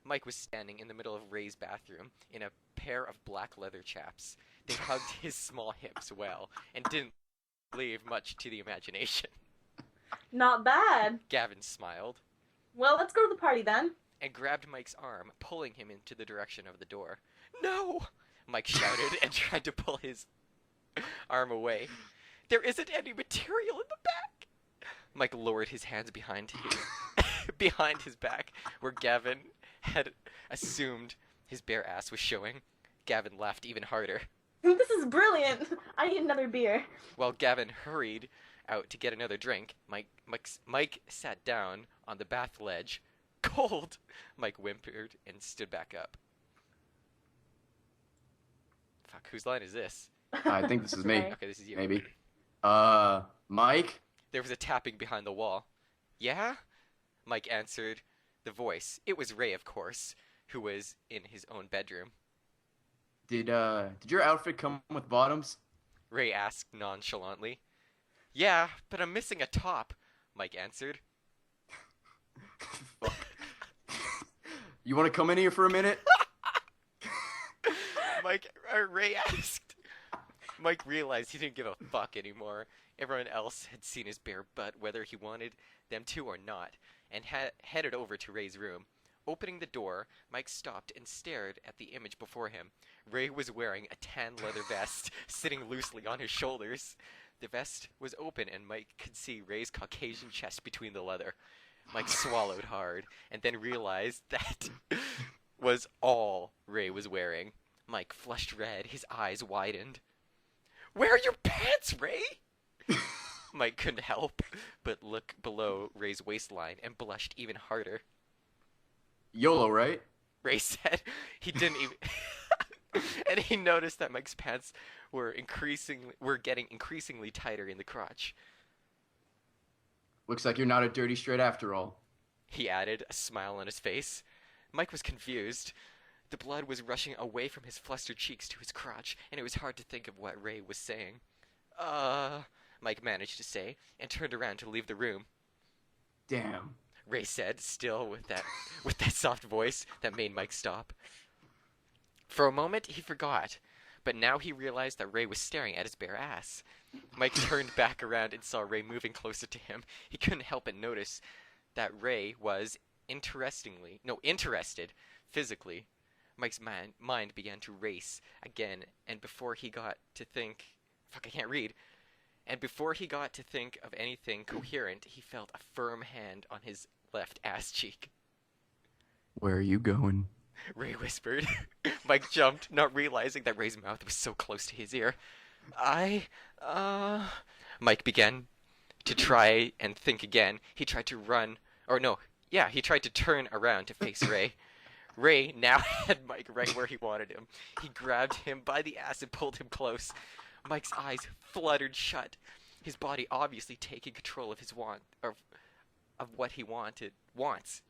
Mike was standing in the middle of Ray's bathroom in a pair of black leather chaps. They hugged his small hips well and didn't leave much to the imagination. Not bad. Gavin smiled. Well, let's go to the party then. And grabbed Mike's arm, pulling him into the direction of the door. No! Mike shouted and tried to pull his arm away. There isn't any material in the back! Mike lowered his hands behind his back, where Gavin had assumed his bare ass was showing. Gavin laughed even harder. This is brilliant. I need another beer. While Gavin hurried out to get another drink, Mike sat down on the bath ledge. Cold! Mike whimpered and stood back up. Fuck, whose line is this? I think this is me. Okay, this is you. Maybe. Mike? There was a tapping behind the wall. Yeah? Mike answered the voice. It was Ray, of course, who was in his own bedroom. Did your outfit come with bottoms? Ray asked nonchalantly. Yeah, but I'm missing a top, Mike answered. Fuck. You want to come in here for a minute? Ray asked. Mike realized he didn't give a fuck anymore. Everyone else had seen his bare butt, whether he wanted them to or not, and headed over to Ray's room. Opening the door, Mike stopped and stared at the image before him. Ray was wearing a tan leather vest, sitting loosely on his shoulders. The vest was open, and Mike could see Ray's Caucasian chest between the leather. Mike swallowed hard, and then realized that was all Ray was wearing. Mike flushed red, his eyes widened. Where are your pants, Ray? Mike couldn't help but look below Ray's waistline and blushed even harder. YOLO, right? Ray said. He didn't even... And he noticed that Mike's pants were getting increasingly tighter in the crotch. Looks like you're not a dirty straight after all. He added, a smile on his face. Mike was confused. The blood was rushing away from his flustered cheeks to his crotch, and it was hard to think of what Ray was saying. Mike managed to say, and turned around to leave the room. Damn. Ray said, still with that soft voice that made Mike stop. For a moment, he forgot, but now he realized that Ray was staring at his bare ass. Mike turned back around and saw Ray moving closer to him. He couldn't help but notice that Ray was interested physically. Mike's mind began to race again, and before he got to think... Fuck, I can't read. And before he got to think of anything coherent, he felt a firm hand on his left ass cheek. Where are you going? Ray whispered. Mike jumped, not realizing that Ray's mouth was so close to his ear. Mike began to try and think again. He tried to run, he tried to turn around to face Ray. Ray now had Mike right where he wanted him. He grabbed him by the ass and pulled him close. Mike's eyes fluttered shut, his body obviously taking control of what he wants.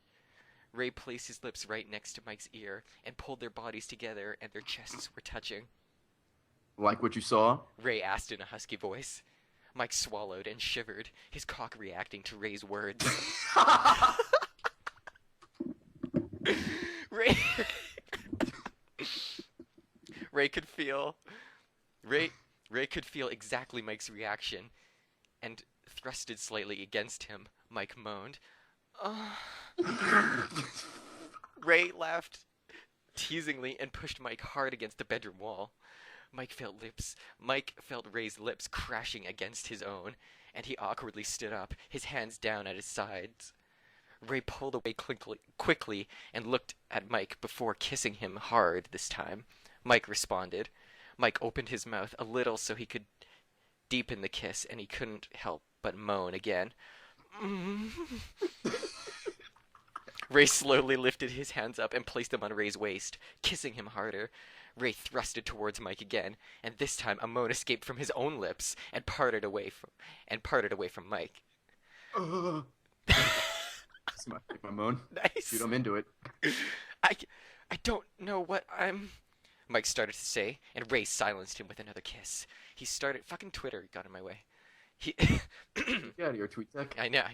Ray placed his lips right next to Mike's ear and pulled their bodies together, and their chests were touching. Like what you saw? Ray asked in a husky voice. Mike swallowed and shivered, his cock reacting to Ray's words. Ray could feel exactly Mike's reaction and thrusted slightly against him. Mike moaned. Ray laughed teasingly and pushed Mike hard against the bedroom wall. Mike felt Ray's lips crashing against his own, and he awkwardly stood up, his hands down at his sides. Ray pulled away quickly and looked at Mike before kissing him hard this time. Mike responded. Mike opened his mouth a little so he could deepen the kiss, and he couldn't help but moan again. Ray slowly lifted his hands up and placed them on Ray's waist, kissing him harder. Ray thrusted towards Mike again, and this time a moan escaped from his own lips and parted away from Mike. That's my moan. Nice. Dude, I'm into it. I don't know what I'm... Mike started to say, and Ray silenced him with another kiss. He started... Fucking Twitter got in my way. Get out of your tweet deck. I know.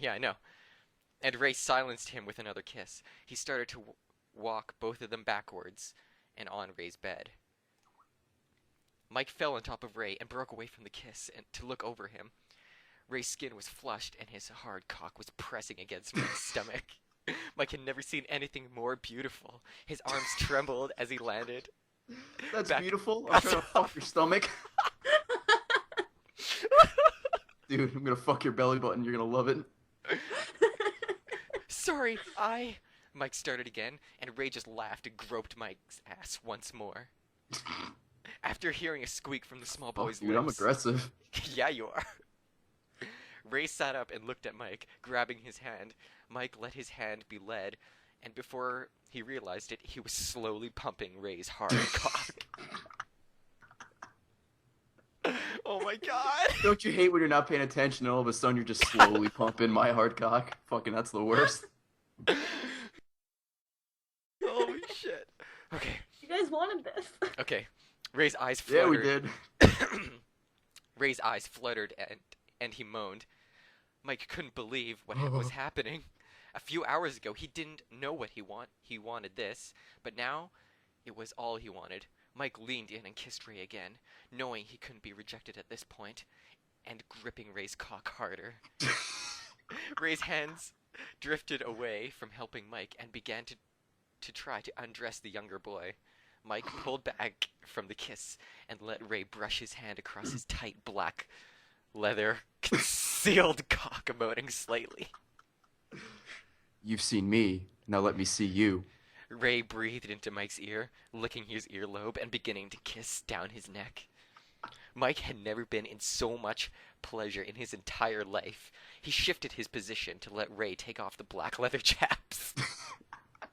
And Ray silenced him with another kiss. He started to walk both of them backwards and on Ray's bed. Mike fell on top of Ray and broke away from the kiss and to look over him. Ray's skin was flushed and his hard cock was pressing against Ray's stomach. Mike had never seen anything more beautiful. His arms trembled as he landed. That's Back- beautiful. I'm trying to fuck your stomach. Dude, I'm gonna fuck your belly button. You're gonna love it. Sorry, Mike started again, and Ray just laughed and groped Mike's ass once more. After hearing a squeak from the small boy's Dude, I'm lips... aggressive. Yeah, you are. Ray sat up and looked at Mike, grabbing his hand. Mike let his hand be led, and before he realized it, he was slowly pumping Ray's hard cock. Oh my god! Don't you hate when you're not paying attention and all of a sudden you're just slowly pumping my hard cock? Fucking, that's the worst. Holy shit. Okay, You guys wanted this. okay. Ray's eyes Yeah, fluttered. we did. Ray's eyes fluttered and he moaned. Mike couldn't believe what was happening. A few hours ago, he didn't know what he wanted this, but now it was all he wanted. Mike leaned in and kissed Ray again, knowing he couldn't be rejected at this point, and gripping Ray's cock harder. Ray's hands drifted away from helping Mike and began to try to undress the younger boy. Mike pulled back from the kiss and let Ray brush his hand across his tight black leather concealed cock, moaning slightly. You've seen me, now let me see you. Ray breathed into Mike's ear, licking his earlobe and beginning to kiss down his neck. Mike had never been in so much pleasure in his entire life. He shifted his position to let Ray take off the black leather chaps.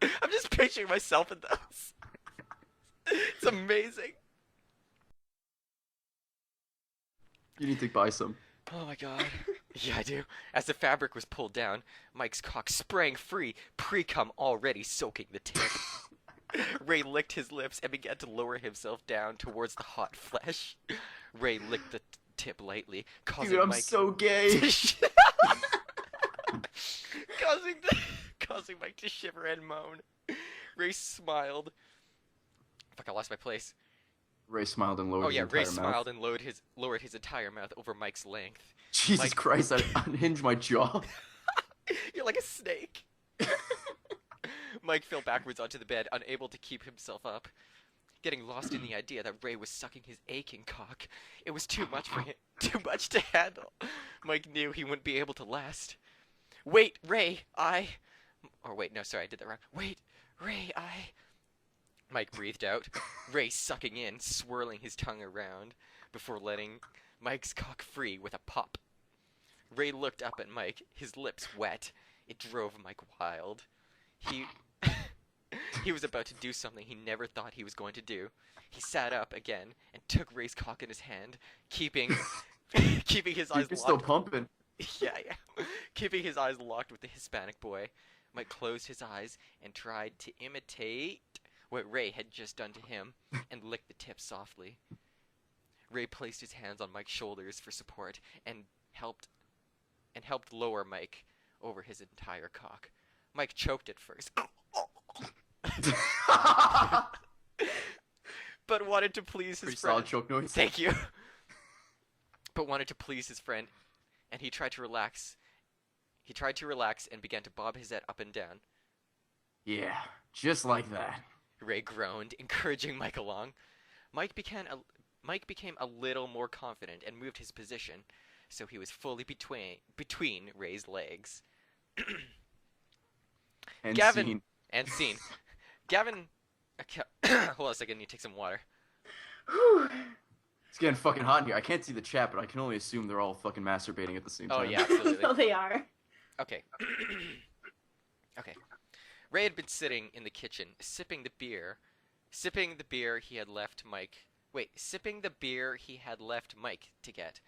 I'm just picturing myself in those. It's amazing. You need to buy some. Oh my god. Yeah, I do. As the fabric was pulled down, Mike's cock sprang free, pre-cum already soaking the tip. Ray licked his lips and began to lower himself down towards the hot flesh. Ray licked the tip lightly, causing Dude, I'm Mike so gay. causing Mike to shiver and moan. Ray smiled. Fuck, I lost my place. Ray smiled and lowered Oh yeah, his Ray entire smiled mouth. and lowered his entire mouth over Mike's length. Jesus Mike- Christ, I unhinged my jaw. You're like a snake. Mike fell backwards onto the bed, unable to keep himself up. Getting lost in the idea that Ray was sucking his aching cock. It was too much for him, too much to handle. Mike knew he wouldn't be able to last. Wait, Ray, Or wait, no, sorry, I did that wrong. Wait, Ray, Mike breathed out, Ray sucking in, swirling his tongue around, before letting Mike's cock free with a pop. Ray looked up at Mike, his lips wet. It drove Mike wild. He was about to do something he never thought he was going to do. He sat up again and took Ray's cock in his hand, keeping his eyes You're still locked. pumping. Yeah. Keeping his eyes locked with the Hispanic boy. Mike closed his eyes and tried to imitate what Ray had just done to him and licked the tip softly. Ray placed his hands on Mike's shoulders for support and helped lower Mike over his entire cock. Mike choked at first, but wanted to please his Pretty friend. solid choke noise. Thank you. But wanted to please his friend, and he tried to relax. He tried to relax and began to bob his head up and down. Yeah, just like that. Ray groaned, encouraging Mike along. Mike became a little more confident and moved his position, so he was fully between Ray's legs. And Gavin scene. and scene. Gavin, hold on a second. I need to take some water. Whew. It's getting fucking hot in here. I can't see the chat, but I can only assume they're all fucking masturbating at the same time. Oh yeah, absolutely. So they are. Okay. Okay. Ray had been sitting in the kitchen, sipping the beer he had left Mike. Sipping the beer he had left Mike to get.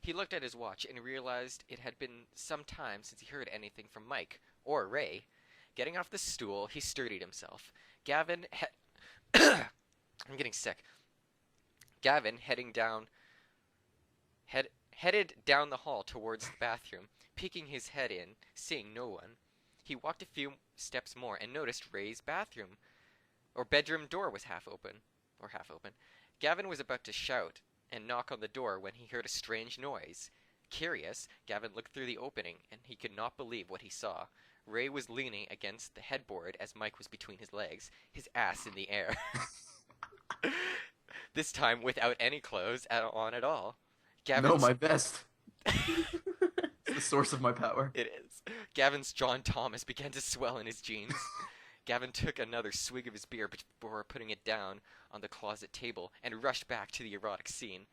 He looked at his watch and realized it had been some time since he heard anything from Mike or Ray. Getting off the stool, he sturdied himself. I'm getting sick. Gavin headed down the hall towards the bathroom, peeking his head in, seeing no one. He walked a few steps more and noticed Ray's bathroom or bedroom door was half open. Gavin was about to shout and knock on the door when he heard a strange noise. Curious, Gavin looked through the opening and he could not believe what he saw. Ray was leaning against the headboard as Mike was between his legs, his ass in the air. This time without any clothes on at all. No, my best. It's the source of my power. It is. Gavin's John Thomas began to swell in his jeans. Gavin took another swig of his beer before putting it down on the closet table and rushed back to the erotic scene.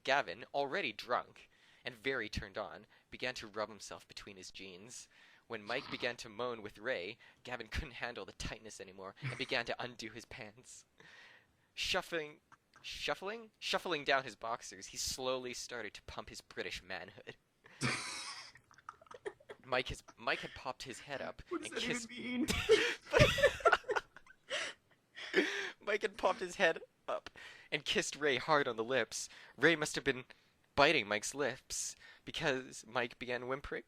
Gavin, already drunk and very turned on, began to rub himself between his jeans. When Mike began to moan with Ray, Gavin couldn't handle the tightness anymore and began to undo his pants. Shuffling down his boxers, he slowly started to pump his British manhood. Mike had popped his head up and kissed. Mean? Mike had popped his head up and kissed Ray hard on the lips. Ray must have been biting Mike's lips because Mike began whimpering.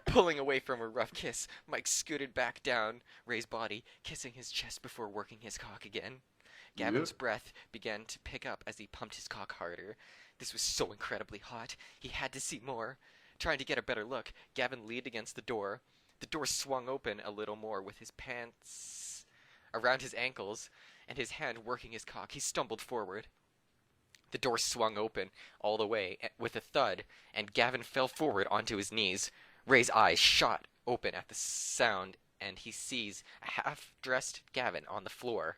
Pulling away from a rough kiss, Mike scooted back down Ray's body, kissing his chest before working his cock again. Gavin's breath began to pick up as he pumped his cock harder. This was so incredibly hot. He had to see more. Trying to get a better look, Gavin leaned against the door. The door swung open a little more with his pants around his ankles and his hand working his cock. He stumbled forward. The door swung open all the way with a thud, and Gavin fell forward onto his knees. Ray's eyes shot open at the sound, and he sees a half-dressed Gavin on the floor.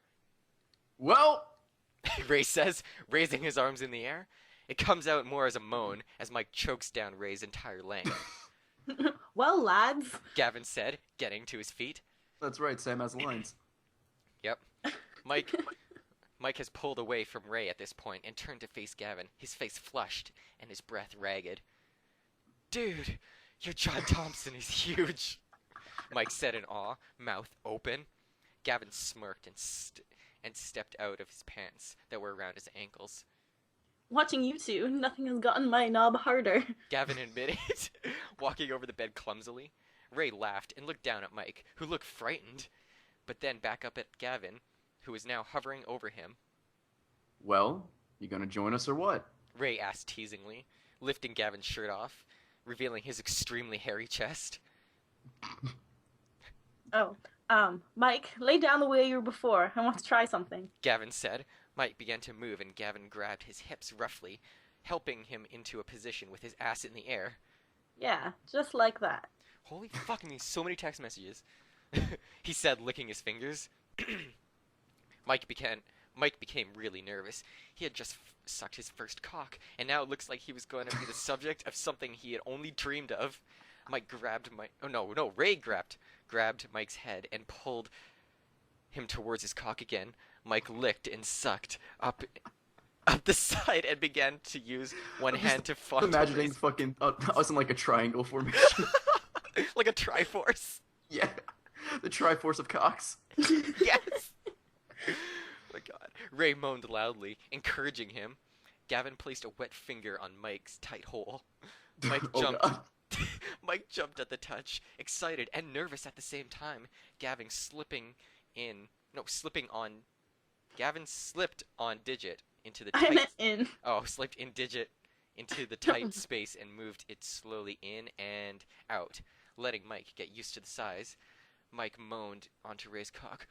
Well, Ray says, raising his arms in the air. It comes out more as a moan as Mike chokes down Ray's entire length. Well, lads. Gavin said, getting to his feet. that's right, Sam has lines. Yep. Mike has pulled away from Ray at this point and turned to face Gavin, his face flushed and his breath ragged. Dude, your John Thompson is huge, Mike said in awe, mouth open. Gavin smirked and stepped out of his pants that were around his ankles. Watching you two, nothing has gotten my knob harder. Gavin admitted, walking over the bed clumsily. Ray laughed and looked down at Mike, who looked frightened, but then back up at Gavin, who was now hovering over him. Well, you gonna join us or what? Ray asked teasingly, lifting Gavin's shirt off, revealing his extremely hairy chest. Oh, Mike, lay down the way you were before. I want to try something. Gavin said. Mike began to move and Gavin grabbed his hips roughly, helping him into a position with his ass in the air. Yeah, just like that. Holy fucking, so many text messages. He said, licking his fingers. Mike became really nervous. He had just sucked his first cock, and now it looks like he was going to be the subject of something he had only dreamed of. Ray grabbed Mike's head and pulled him towards his cock again. Mike licked and sucked up the side and began to use one hand to fondle. Imagining fucking us in like a triangle formation. Like a triforce. Yeah, the triforce of cocks. Yes. Oh my God. Ray moaned loudly, encouraging him. Gavin placed a wet finger on Mike's tight hole. Mike jumped. Oh, Mike jumped at the touch, excited and nervous at the same time. Gavin slipped on digit into the tight. I meant in. Oh, slipped in digit into the tight space and moved it slowly in and out, letting Mike get used to the size. Mike moaned onto Ray's cock,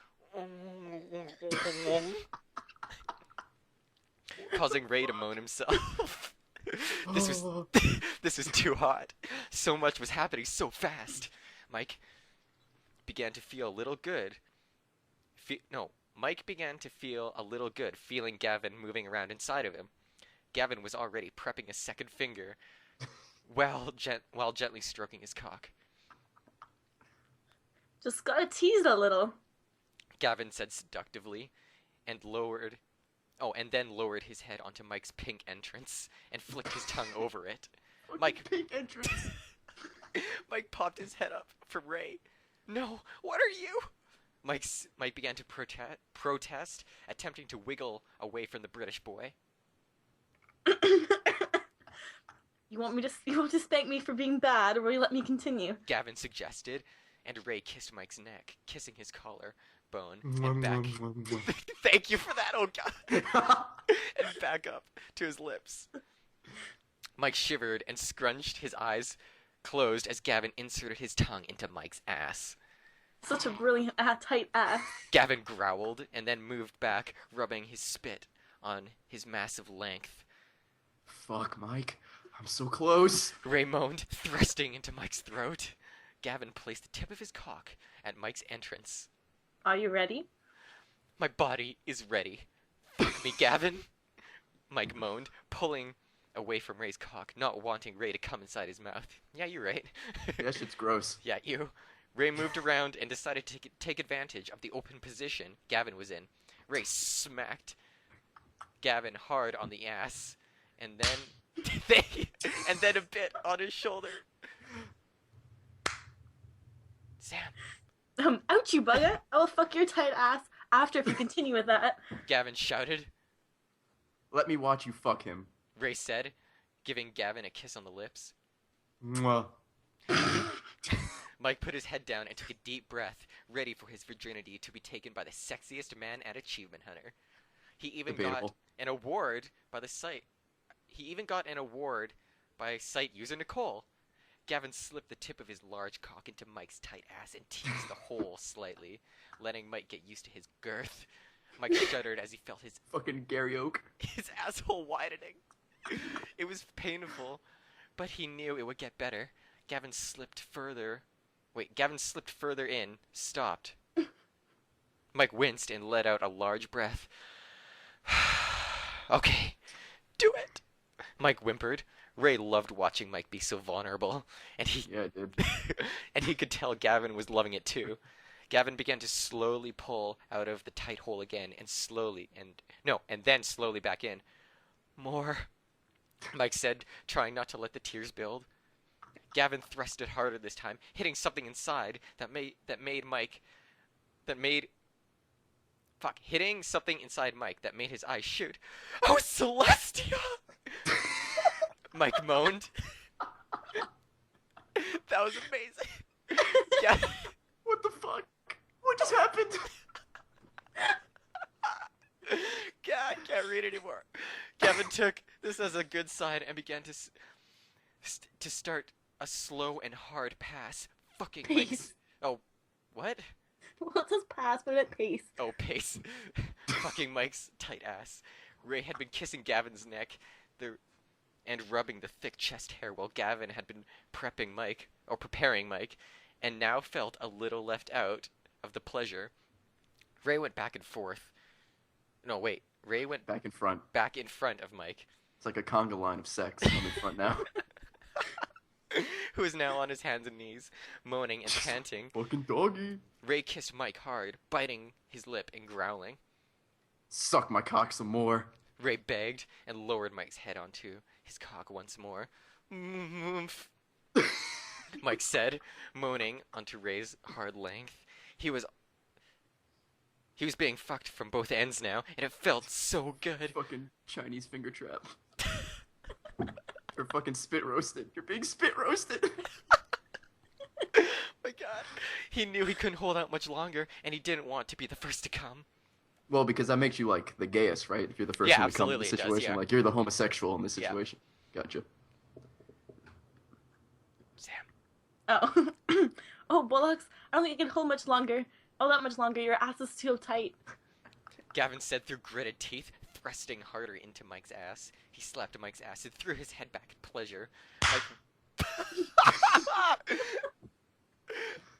causing Ray to moan himself. This was too hot. So much was happening so fast. Mike began to feel a little good. Mike began to feel a little good, feeling Gavin moving around inside of him. Gavin was already prepping a second finger, while gently stroking his cock. Just gotta tease a little. Gavin said seductively, and then lowered his head onto Mike's pink entrance and flicked his tongue over it. Mike popped his head up from Ray. No, what are you? Mike began to protest, attempting to wiggle away from the British boy. You want to spank me for being bad, or will you let me continue? Gavin suggested, and Ray kissed Mike's neck, kissing his collar bone, and back. Thank you for that, oh god! And back up to his lips. Mike shivered and scrunched his eyes closed as Gavin inserted his tongue into Mike's ass. Such a brilliant, tight ass. Gavin growled and then moved back, rubbing his spit on his massive length. Fuck, Mike. I'm so close. Ray moaned, thrusting into Mike's throat. Gavin placed the tip of his cock at Mike's entrance. Are you ready? My body is ready. Fuck me, Gavin. Mike moaned, pulling away from Ray's cock, not wanting Ray to come inside his mouth. Yeah, you're right. Yeah, that shit's gross. Yeah, you. Ray moved around and decided to take advantage of the open position Gavin was in. Ray smacked Gavin hard on the ass, and then and then a bit on his shoulder. Sam. Ouch, you bugger! I will fuck your tight ass after if you continue with that. Gavin shouted. Let me watch you fuck him. Ray said, giving Gavin a kiss on the lips. Mwah. Mike put his head down and took a deep breath, ready for his virginity to be taken by the sexiest man at Achievement Hunter. He even got an award by the site. He even got an award by site user Nicole. Gavin slipped the tip of his large cock into Mike's tight ass and teased the hole slightly, letting Mike get used to his girth. Mike shuddered as he felt his fucking Gary Oak. His asshole widening. It was painful, but he knew it would get better. Gavin slipped further in, stopped. Mike winced and let out a large breath. Okay, do it. Mike whimpered. Ray loved watching Mike be so vulnerable, and Yeah, I did. and he could tell Gavin was loving it too. Gavin began to slowly pull out of the tight hole again, and then slowly back in. More, Mike said, trying not to let the tears build. Gavin thrusted harder this time, hitting something inside hitting something inside Mike that made his eyes shoot. Oh, Celestia! Mike moaned. That was amazing. Yeah. What the fuck? What just happened? God, I can't read anymore. Gavin took this as a good sign and began to start a slow and hard pass. Fucking Pace. Oh, what? Well, it says pass, but it pace. Oh, pace. Fucking Mike's tight ass. Ray had been kissing Gavin's neck and rubbing the thick chest hair while Gavin had been preparing Mike, and now felt a little left out of the pleasure. Ray went back and forth. No, wait. Ray went back in front of Mike. It's like a conga line of sex. I'm in front now. Who is now on his hands and knees, moaning and panting. Fucking doggy. Ray kissed Mike hard, biting his lip and growling. Suck my cock some more. Ray begged and lowered Mike's head onto his cock once more. Mike said, moaning onto Ray's hard length. He was being fucked from both ends now, and it felt so good. Fucking Chinese finger trap. You're fucking spit roasted. You're being spit roasted. My God. He knew he couldn't hold out much longer, and he didn't want to be the first to come. Well, because that makes you, like, the gayest, right? If you're the first one to come in the situation. Does, yeah. Like, you're the homosexual in this situation. Yeah. Gotcha. Sam. Oh. Oh, bollocks. I don't think I can hold much longer. Oh, that much longer. Your ass is too tight. Gavin said through gritted teeth, thrusting harder into Mike's ass. He slapped Mike's ass and threw his head back in pleasure.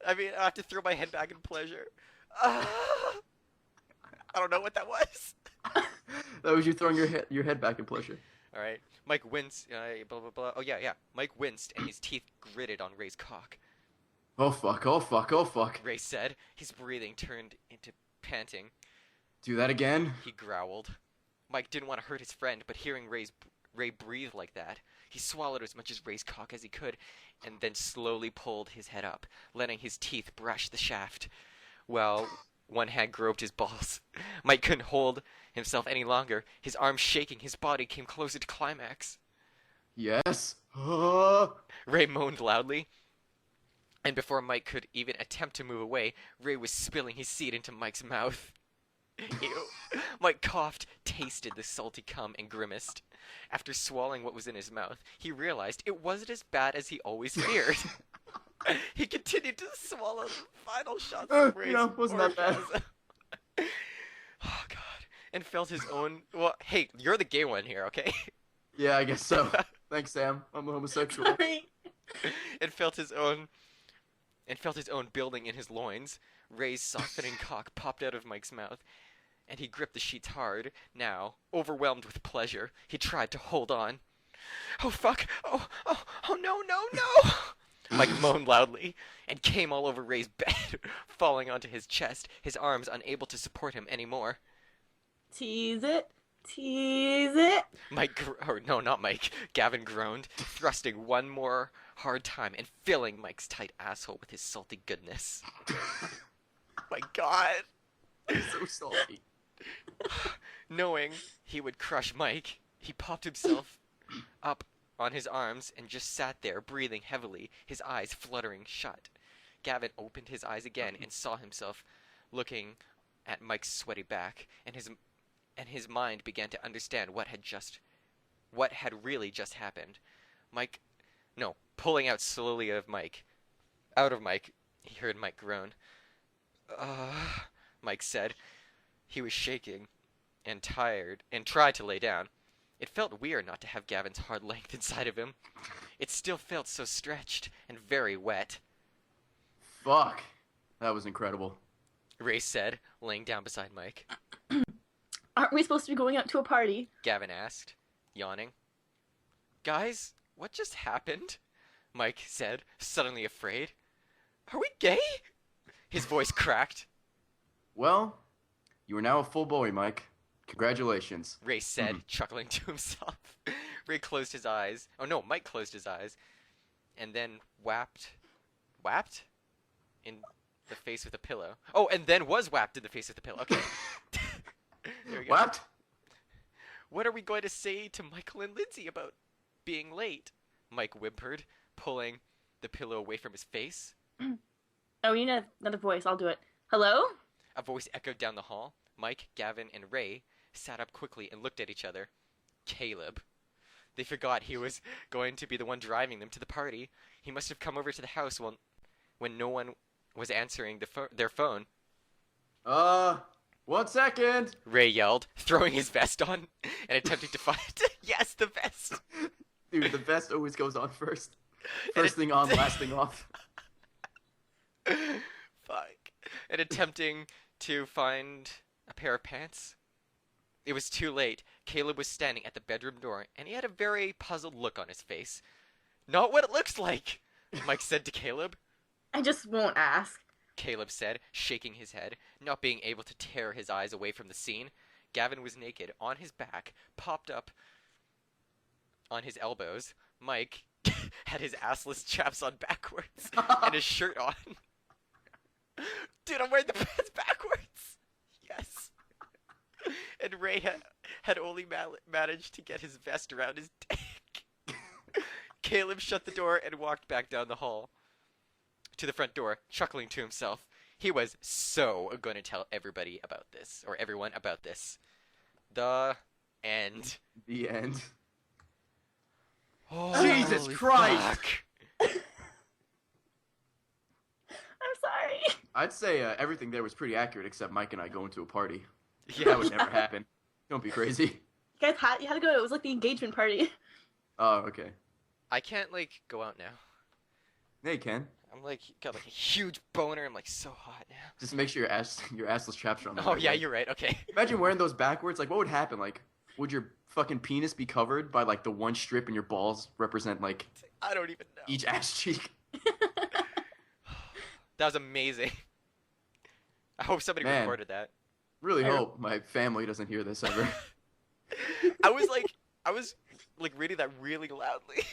I mean, I have to throw my head back in pleasure. I don't know what that was. That was you throwing your head back in pleasure. All right. Mike winced. Blah, blah, blah. Oh, yeah. Mike winced, and his teeth gritted on Ray's cock. Oh, fuck. Oh, fuck. Oh, fuck. Ray said. His breathing turned into panting. Do that again? He growled. Mike didn't want to hurt his friend, but hearing Ray breathe like that, he swallowed as much as Ray's cock as he could, and then slowly pulled his head up, letting his teeth brush the shaft, while one hand groped his balls. Mike couldn't hold himself any longer. His arms shaking, his body came closer to climax. Yes. Ray moaned loudly. And before Mike could even attempt to move away, Ray was spilling his seed into Mike's mouth. Ew. Mike coughed, tasted the salty cum, and grimaced. After swallowing what was in his mouth, he realized it wasn't as bad as he always feared. He continued to swallow the final shots of Ray's wasn't that bad. orgasm. Oh, God. And felt his own... Well, hey, you're the gay one here, okay? Yeah, I guess so. Thanks, Sam. I'm a homosexual. Sorry. And felt his own building in his loins. Ray's softening cock popped out of Mike's mouth, and he gripped the sheets hard. Now, overwhelmed with pleasure, he tried to hold on. Oh, fuck! Oh, no, no, no! Mike moaned loudly and came all over Ray's bed, falling onto his chest, his arms unable to support him anymore. Tease it. Tease it. Not Mike. Gavin groaned, thrusting one more hard time and filling Mike's tight asshole with his salty goodness. My God. So salty. Knowing he would crush Mike, he popped himself up on his arms and just sat there, breathing heavily, his eyes fluttering shut. Gavin opened his eyes again and saw himself looking at Mike's sweaty back, and his mind began to understand what had really just happened. Pulling out slowly out of Mike, he heard Mike groan. Mike said. He was shaking and tired and tried to lay down. It felt weird not to have Gavin's hard length inside of him. It still felt so stretched and very wet. Fuck. That was incredible. Ray said, laying down beside Mike. Aren't we supposed to be going out to a party? Gavin asked, yawning. Guys, what just happened? Mike said, suddenly afraid. Are we gay? His voice cracked. Well, you are now a full boy, Mike. Congratulations. Ray said, chuckling to himself. Ray closed his eyes. Oh no, Mike closed his eyes. And then whapped in the face with a pillow. Oh, and then was whapped in the face with a pillow. Okay. There we go. What? What are we going to say to Michael and Lindsay about being late? Mike whimpered, pulling the pillow away from his face. Oh, we need another voice. I'll do it. Hello? A voice echoed down the hall. Mike, Gavin, and Ray sat up quickly and looked at each other. Caleb. They forgot he was going to be the one driving them to the party. He must have come over to the house when no one was answering their phone. 1 second. Ray yelled, throwing his vest on and attempting to find... Yes, the vest! Dude, the vest always goes on first. First thing on, last thing off. Fuck. And attempting to find a pair of pants. It was too late. Caleb was standing at the bedroom door, and he had a very puzzled look on his face. Not what it looks like, Mike said to Caleb. I just won't ask. Caleb said, shaking his head, not being able to tear his eyes away from the scene. Gavin was naked, on his back, popped up on his elbows. Mike had his assless chaps on backwards and his shirt on. Dude, I'm wearing the pants backwards. Yes. And Ray had only managed to get his vest around his dick. Caleb shut the door and walked back down the hall to the front door, chuckling to himself. He was so going to tell everybody about this, or everyone about this. The end. The end. Oh, Jesus Christ! Fuck. I'm sorry. I'd say everything there was pretty accurate except Mike and I going to a party. Yeah. That would never happen. Don't be crazy. You guys you had to go. It was like the engagement party. Oh, okay. I can't, go out now. Yeah, you can. I'm, got, a huge boner. I'm, so hot now. Just make sure your assless chaps are on the Oh, right yeah, way. you're right. Okay. Imagine wearing those backwards. What would happen? Would your fucking penis be covered by, the one strip and your balls represent, I don't even know. each ass cheek? That was amazing. I hope somebody Man. recorded that. Really hope my family doesn't hear this ever. I was reading that really loudly.